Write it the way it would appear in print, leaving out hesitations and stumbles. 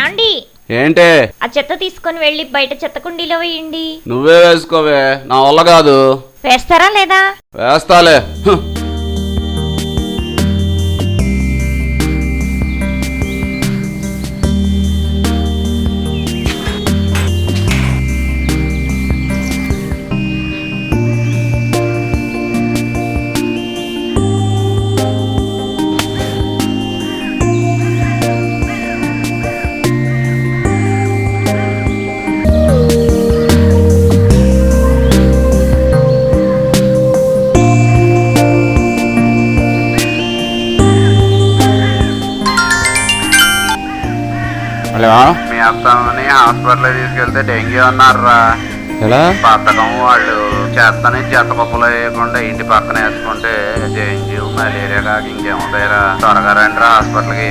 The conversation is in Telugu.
ఏమండి? ఏంటే? ఆ చెత్త తీసుకొని వెళ్ళి బయట చెత్త కుండీలో వేయండి. నువ్వే వేసుకోవే, నా వల్ల కాదు. వేస్తారా లేదా? వేస్తాలే. హలో, మీ అత్తమ్మని హాస్పిటల్ తీసుకెళ్తే డెంగ్యూ అన్నారా. ఎలా? బద్ధకం వాళ్ళు చెత్తని చెత్త కుప్పలో వేయకుండా ఇంటి పక్కన వేసుకుంటే డెంగ్యూ మలేరియా కాక ఇంకేముంటాయిరా. త్వరగా రండి హాస్పిటల్కి.